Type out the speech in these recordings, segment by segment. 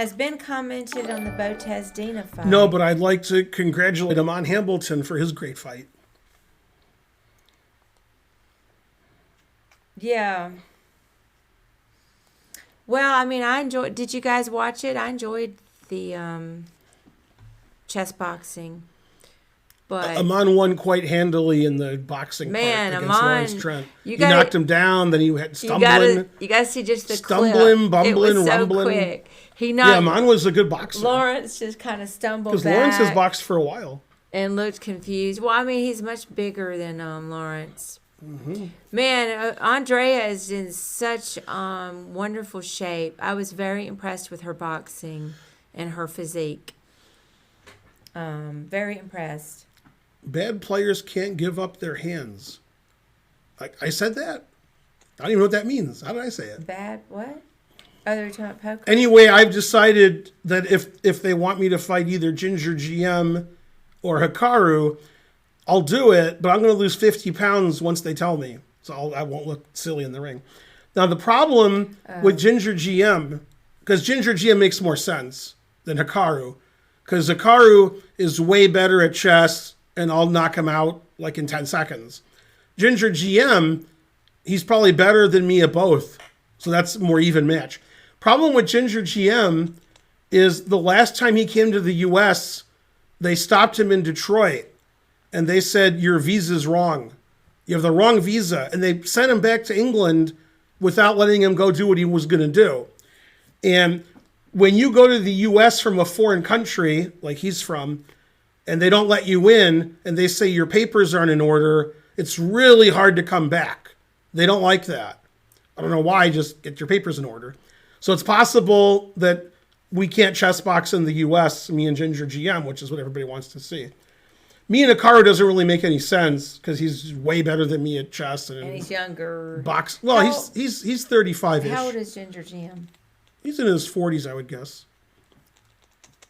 Has Ben commented on the Botez Dina fight? No, but I'd like to congratulate Amon Hamilton for his great fight. Yeah. Well, I mean, I enjoyed. Did you guys watch it? I enjoyed the chess boxing, but Amon won quite handily in the boxing man, part against Amon, Lawrence Trent. you He gotta- knocked him down, then he had stumbling. you gotta see just the Stumbling, clip. bumbling, It was so rumbling. quick. He Yeah, knocked Amon was a good boxer. Lawrence just kind of stumbled Because back Lawrence has boxed for a while. and looked confused. Well, I mean, he's much bigger than Lawrence. Mm-hmm. Man, Andrea is in such wonderful shape. I was very impressed with her boxing and her physique. Very impressed. Bad players can't give up their hands. I said that? I don't even know what that means. How did I say it? Bad what? Oh, they're talking about poker. Anyway, I've decided that if they want me to fight either Ginger GM or Hikaru, I'll do it, but I'm going to lose 50 pounds once they tell me. So I won't look silly in the ring. Now, the problem with Ginger GM, because Ginger GM makes more sense than Hikaru, because Hikaru is way better at chess, and I'll knock him out like in 10 seconds. Ginger GM, he's probably better than me at both. So that's a more even match. Problem with Ginger GM is the last time he came to the U.S., they stopped him in Detroit. And they said, your visa's wrong. You have the wrong visa. And they sent him back to England without letting him go do what he was going to do. And when you go to the U.S. from a foreign country, like he's from, and they don't let you in, and they say your papers aren't in order, it's really hard to come back. They don't like that. I don't know why, just get your papers in order. So it's possible that we can't chess box in the U.S., me and Ginger GM, which is what everybody wants to see. Me and Hikaru doesn't really make any sense because he's way better than me at chess And he's younger. box. Well, he's 35-ish. How old is Ginger Jim? He's in his 40s, I would guess.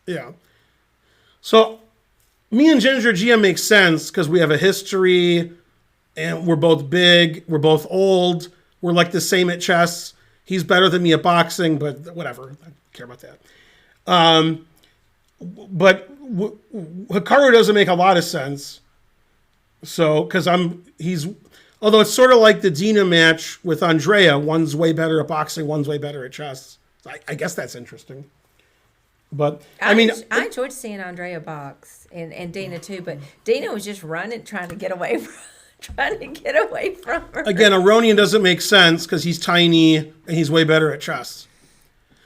Yeah. So me and Ginger GM makes sense because we have a history and we're both big. We're both old. We're like the same at chess. He's better than me at boxing, but whatever. I don't care about that. But Hikaru doesn't make a lot of sense. So, because although it's sort of like the Dina match with Andrea, one's way better at boxing, one's way better at chess. I guess that's interesting. But I mean, I enjoyed seeing Andrea box and Dina too, but Dina was just running, trying to get away from her. Again, Aronian doesn't make sense because he's tiny and he's way better at chess.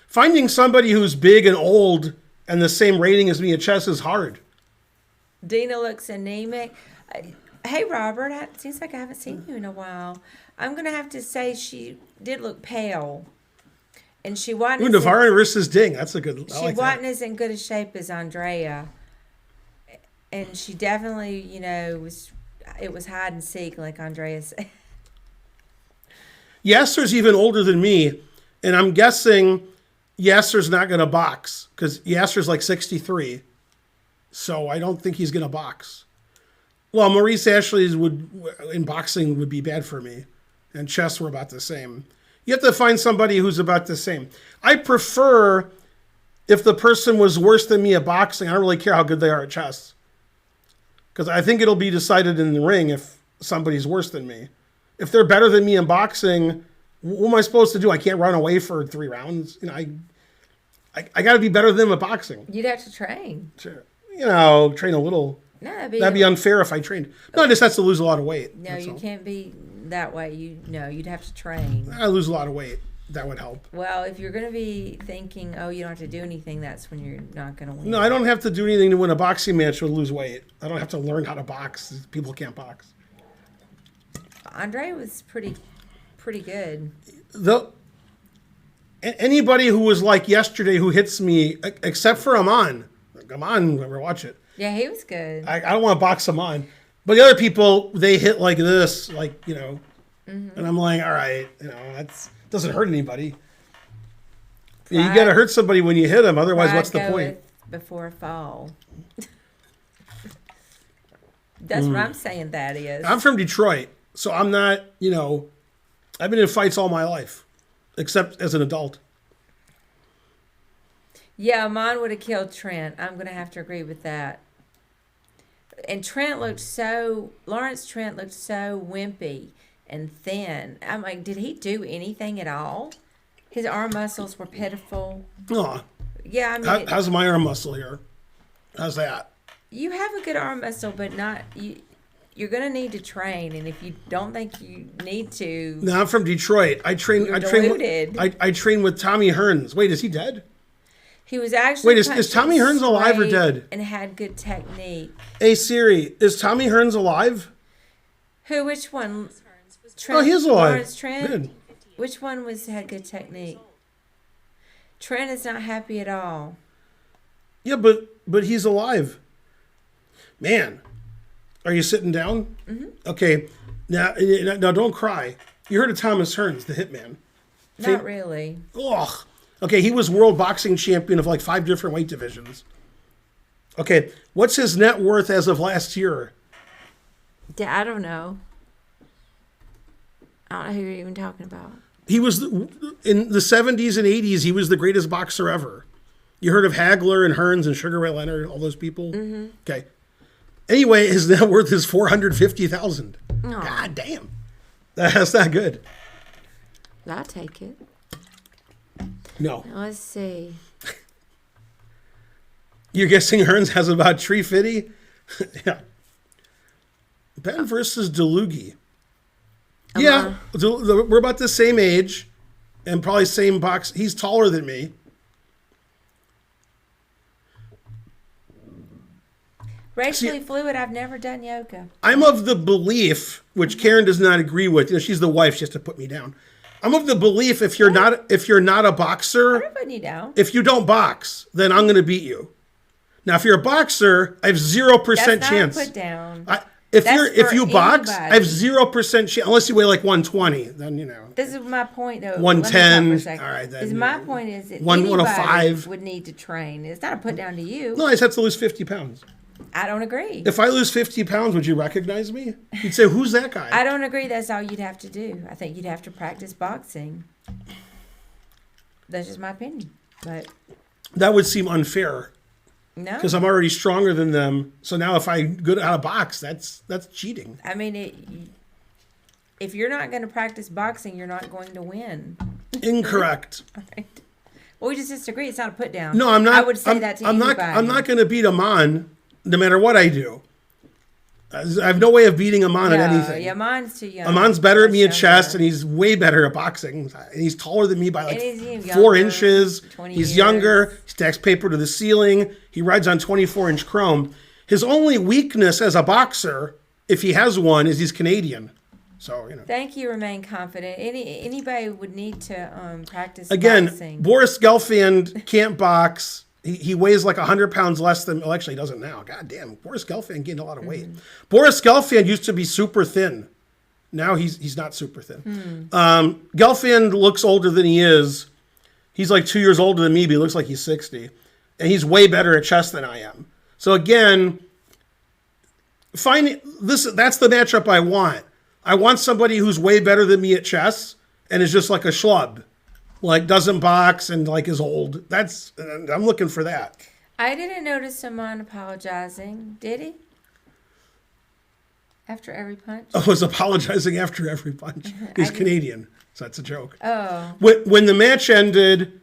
Finding somebody who's big and old and the same rating as me at chess is hard. Dina looks anemic. Hey, Robert, it seems like I haven't seen you in a while. I'm going to have to say she did look pale. And she wasn't. Navarro versus Ding. That's a good. She wasn't as in good a shape as Andrea. And she definitely, it was hide and seek, like Andrea said. Yasser's even older than me. And I'm guessing Yasser's not going to box because Yasser's like 63. So I don't think he's going to box. Well, Maurice Ashley's in boxing would be bad for me. And chess were about the same. You have to find somebody who's about the same. I prefer if the person was worse than me at boxing. I don't really care how good they are at chess. Because I think it'll be decided in the ring if somebody's worse than me. If they're better than me in boxing, what am I supposed to do? I can't run away for 3 rounds. I got to be better than them at boxing. You'd have to train. Train a little. No, that'd be unfair if I trained. No, I just have to lose a lot of weight. No, you can't be that way. You'd have to train. I lose a lot of weight. That would help. Well, if you're going to be thinking, oh, you don't have to do anything, that's when you're not going to win. No, I don't have to do anything to win a boxing match or lose weight. I don't have to learn how to box. People can't box. Andre was pretty good. Anybody who was like yesterday who hits me, except for Amon. Amon, never watch it. Yeah, he was good. I don't want to box Amon. But the other people, they hit like this, and I'm like, all right, that doesn't hurt anybody. Yeah, you got to hurt somebody when you hit them. Otherwise, what's the point? Before a fall. That's what I'm saying, that is. I'm from Detroit, so I'm not, I've been in fights all my life, except as an adult. Yeah, mine would have killed Trent. I'm gonna have to agree with that. And Lawrence Trent looked so wimpy and thin. I'm like, did he do anything at all? His arm muscles were pitiful. Oh, Yeah, I mean, how's my arm muscle here? How's that? you have a good arm muscle, but not you. You're gonna need to train, and if you don't think you need to, No, I'm from Detroit. I train. You're I train. deluded. I train with Tommy Hearns. Wait, is he dead? he was actually Wait, is punching Tommy Hearns alive or straight dead? and had good technique. Hey Siri, is Tommy Hearns alive? Who? Which one? Trent, Oh, he is alive. Lawrence Trent. Good. Which one had good technique? Trent is not happy at all. Yeah, but he's alive. Man, are you sitting down? Mm-hmm. Okay. Now don't cry. You heard of Thomas Hearns, the hitman? Not really. Ugh. Okay, he was world boxing champion of like 5 different weight divisions. Okay, what's his net worth as of last year? I don't know. I don't know who you're even talking about. He was in the 70s and 80s. He was the greatest boxer ever. You heard of Hagler and Hearns and Sugar Ray Leonard, all those people. Mm-hmm. Okay. Anyway, his net worth is $450,000. God damn, that's not good. I'll take it. No, Let's see. you're guessing Hearns has about 350. Yeah. Ben versus DeLugie. Yeah, we're about the same age, and probably same box. He's taller than me. Racially fluid, I've never done yoga. I'm of the belief, which Karen does not agree with. You know, she's the wife; she has to put me down. I'm of the belief if you're not a boxer, I'm putting you down. if you don't box, then I'm going to beat you. Now, if you're a boxer, I have 0% That's chance. not a put down. If you box, anybody. I have 0% chance unless you weigh like 120. Then you know. This is my point, though. 110. Let me talk for a second. All right, then, Is you my know, point is that 105 anybody would need to train. It's not a put down to you. No, I just have to lose 50 pounds. I don't agree. If I lose 50 pounds, would you recognize me? You'd say, "Who's that guy?" I don't agree. That's all you'd have to do. I think you'd have to practice boxing. That's just my opinion. But That would seem unfair no, because I'm already stronger than them. So now, if I go out of box, that's cheating. I mean, if you're not going to practice boxing, you're not going to win. Incorrect. Right? Well, we just disagree. It's not a put down. No, I'm not. I would say that to anybody. I'm not going to beat Amon, no matter what I do. I have no way of beating Amon at anything. Yeah, Amon's too young. Amon's better at me at Much chess, younger. and he's way better at boxing. And he's taller than me by like And he's 4 younger, inches. 20 He's years. younger. He stacks paper to the ceiling. He rides on 24-inch chrome. His only weakness as a boxer, if he has one, is he's Canadian. So, you know. Thank you. Remain confident. Anybody would need to practice Again, boxing. Boris Gelfand can't box. He weighs like 100 pounds less than, well, actually he doesn't now. God damn, Boris Gelfand gained a lot of weight. Boris Gelfand used to be super thin. Now he's not super thin. Gelfand looks older than he is. He's like 2 years older than me, but he looks like he's 60. And he's way better at chess than I am. So again, that's the matchup I want. I want somebody who's way better than me at chess and is just like a schlub. Like doesn't box and like is old. I'm looking for that. I didn't notice someone apologizing. Did he? After every punch? I was apologizing after every punch. He's Canadian, so that's a joke. Oh. When the match ended,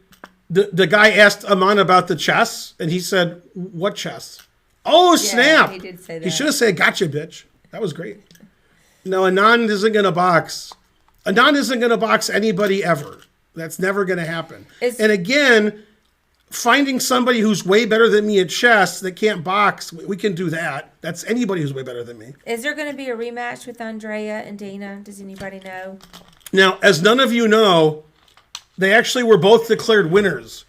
the guy asked Amon about the chess, and he said, "What chess?" Oh, snap! he did say that. He should have said, "Gotcha, bitch." That was great. No, Anand isn't going to box. Anand isn't going to box anybody ever. That's never going to happen. And again, finding somebody who's way better than me at chess that can't box, we can do that. That's anybody who's way better than me. Is there going to be a rematch with Andrea and Dina? Does anybody know? Now, as none of you know, they actually were both declared winners.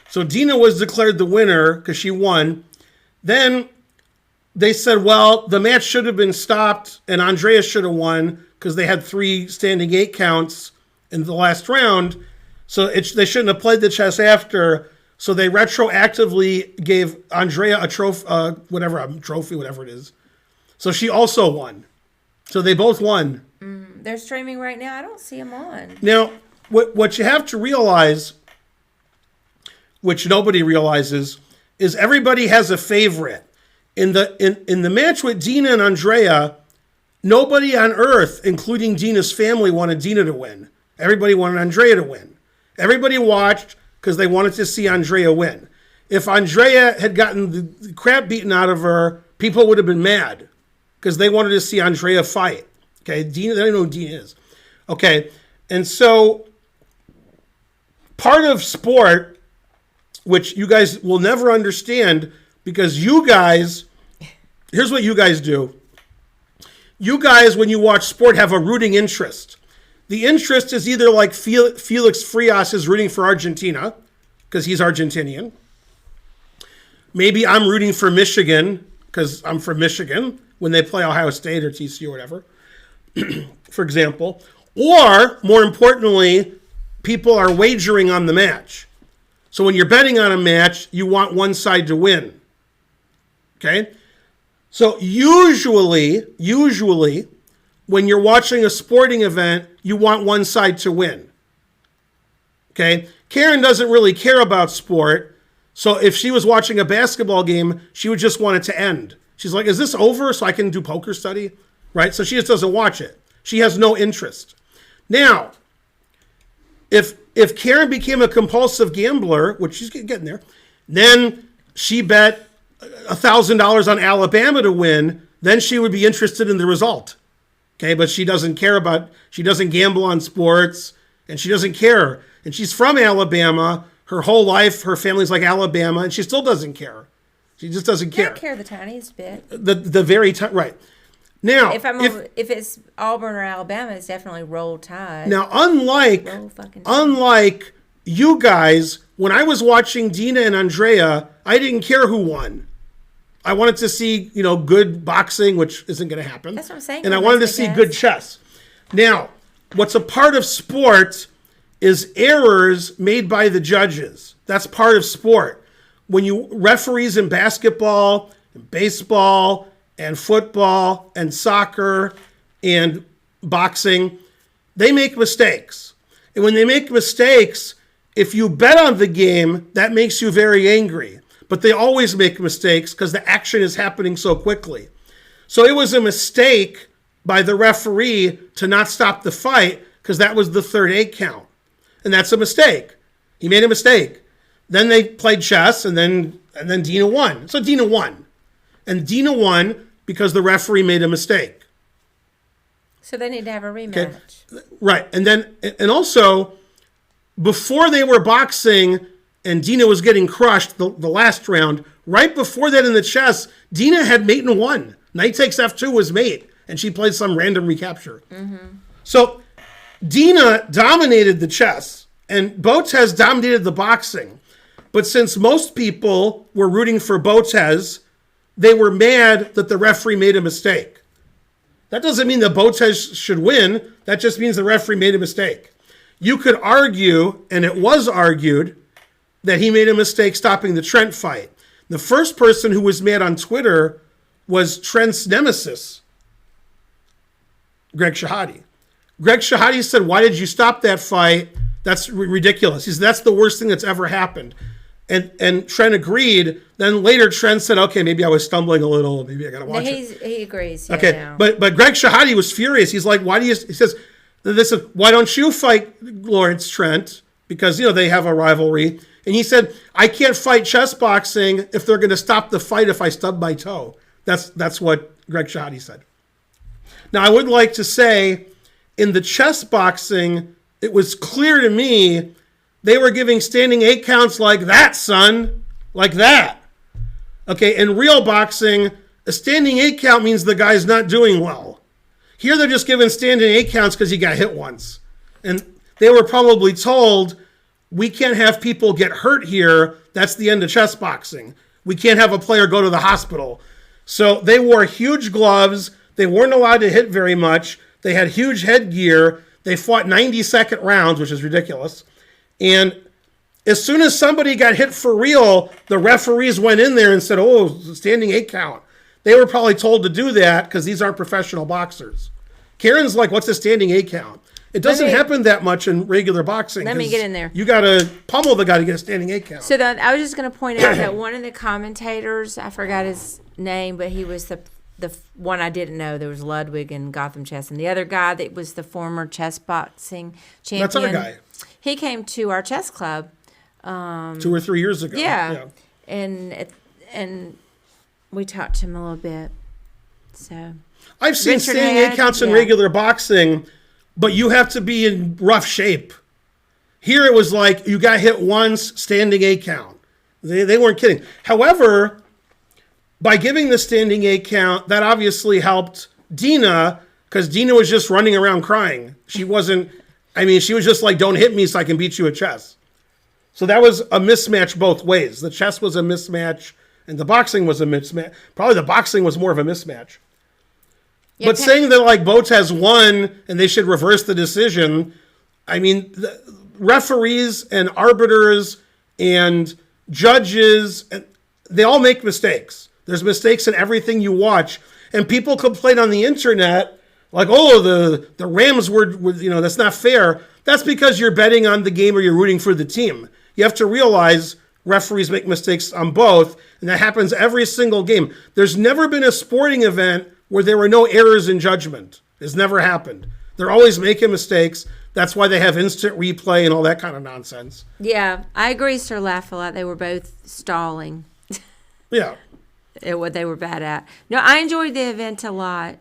So Dina was declared the winner because she won. Then they said, well, the match should have been stopped and Andrea should have won because they had 3 standing 8 counts in the last round. So they shouldn't have played the chess after. So they retroactively gave Andrea a trophy, whatever it is. So she also won. So they both won. They're streaming right now. I don't see them on. Now, what you have to realize, which nobody realizes, is everybody has a favorite. In the match with Dina and Andrea, nobody on earth, including Dina's family, wanted Dina to win. Everybody wanted Andrea to win. Everybody watched because they wanted to see Andrea win. If Andrea had gotten the crap beaten out of her, people would have been mad because they wanted to see Andrea fight. Okay, Dina, they don't know who Dina is. Okay, and so part of sport, which you guys will never understand because you guys, here's what you guys do. You guys, when you watch sport, have a rooting interest. The interest is either like Felix Frias is rooting for Argentina because he's Argentinian. Maybe I'm rooting for Michigan because I'm from Michigan when they play Ohio State or TCU or whatever, for example. Or, more importantly, people are wagering on the match. So when you're betting on a match, you want one side to win. Okay? So usually, when you're watching a sporting event, you want one side to win. Okay? Karen doesn't really care about sport. So if she was watching a basketball game, she would just want it to end. She's like, is this over so I can do poker study? Right? So she just doesn't watch it. She has no interest. Now, if Karen became a compulsive gambler, which she's getting there, then she bet $1,000 on Alabama to win, then she would be interested in the result. Okay, but she doesn't gamble on sports, and she doesn't care. And she's from Alabama. Her whole life, her family's like Alabama, and she still doesn't care. She just doesn't care. I don't care the tiniest bit. The very time, right. Now, if it's Auburn or Alabama, it's definitely Roll Tide. Now, unlike you guys, when I was watching Dina and Andrea, I didn't care who won. I wanted to see, good boxing, which isn't going to happen. That's what I'm saying. And I wanted to see good chess. Now, what's a part of sport is errors made by the judges. That's part of sport. When you referees in basketball, and baseball, and football, and soccer, and boxing, they make mistakes. And when they make mistakes, if you bet on the game, that makes you very angry. But they always make mistakes because the action is happening so quickly. So it was a mistake by the referee to not stop the fight because that was the third 8 count. And that's a mistake. He made a mistake. Then they played chess, and then Dina won. So Dina won. And Dina won because the referee made a mistake. So they need to have a rematch. Okay. Right. And also, before they were boxing and Dina was getting crushed the last round, right before that in the chess, Dina had mate and won. Knight takes F2 was mate, and she played some random recapture. Mm-hmm. So Dina dominated the chess, and Botez dominated the boxing. But since most people were rooting for Botez, they were mad that the referee made a mistake. That doesn't mean that Botez should win. That just means the referee made a mistake. You could argue, and it was argued, that he made a mistake stopping the Trent fight. The first person who was mad on Twitter was Trent's nemesis, Greg Shahade. Greg Shahade said, "Why did you stop that fight? That's ridiculous." He said, "That's the worst thing that's ever happened." And Trent agreed. Then later Trent said, "Okay, maybe I was stumbling a little. Maybe I got to watch it." He agrees. Okay, now. but Greg Shahade was furious. He's like, he says, "Why don't you fight Lawrence Trent?" Because, they have a rivalry. And he said, "I can't fight chess boxing if they're going to stop the fight if I stub my toe." That's what Greg Shahade said. Now, I would like to say, in the chess boxing, it was clear to me they were giving standing 8 counts like that, son. Like that. Okay, in real boxing, a standing 8 count means the guy's not doing well. Here they're just giving standing 8 counts because he got hit once. And they were probably told, we can't have people get hurt here. That's the end of chess boxing. We can't have a player go to the hospital. So they wore huge gloves. They weren't allowed to hit very much. They had huge headgear. They fought 90-second rounds, which is ridiculous. And as soon as somebody got hit for real, the referees went in there and said, "Oh, standing 8 count." They were probably told to do that because these aren't professional boxers. Karen's like, "What's a standing 8 count?" It doesn't me- happen that much in regular boxing. Let me 'cause get in there. You got to pummel the guy to get a standing 8 count. So that I was just going to point out that one of the commentators, I forgot his name, but he was the one I didn't know. There was Ludwig and Gotham Chess, and the other guy that was the former chess boxing champion. That's our guy. He came to our chess club. 2 or 3 years ago. Yeah. And we talked to him a little bit. So I've seen Richard standing Head, 8 counts in yeah. regular boxing, but you have to be in rough shape. Here it was like you got hit once, standing 8 count. They weren't kidding. However, by giving the standing 8 count, that obviously helped Dina, because Dina was just running around crying. She wasn't, she was just like, don't hit me so I can beat you at chess. So that was a mismatch both ways. The chess was a mismatch, and the boxing was a mismatch. Probably the boxing was more of a mismatch. yeah, But saying that like Boats has won and they should reverse the decision, the referees and arbiters and judges, they all make mistakes. There's mistakes in everything you watch, and people complain on the internet like, "Oh, the Rams were that's not fair." That's because you're betting on the game or you're rooting for the team. You have to realize referees make mistakes on both, and that happens every single game. There's never been a sporting event where there were no errors in judgment. It's never happened. They're always making mistakes. That's why they have instant replay and all that kind of nonsense. yeah, I agree, Sir Laugh-A-Lot. They were both stalling Yeah. at what they were bad at. No, I enjoyed the event a lot.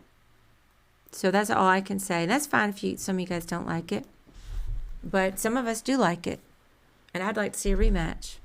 So that's all I can say. And that's fine if some of you guys don't like it. But some of us do like it. And I'd like to see a rematch.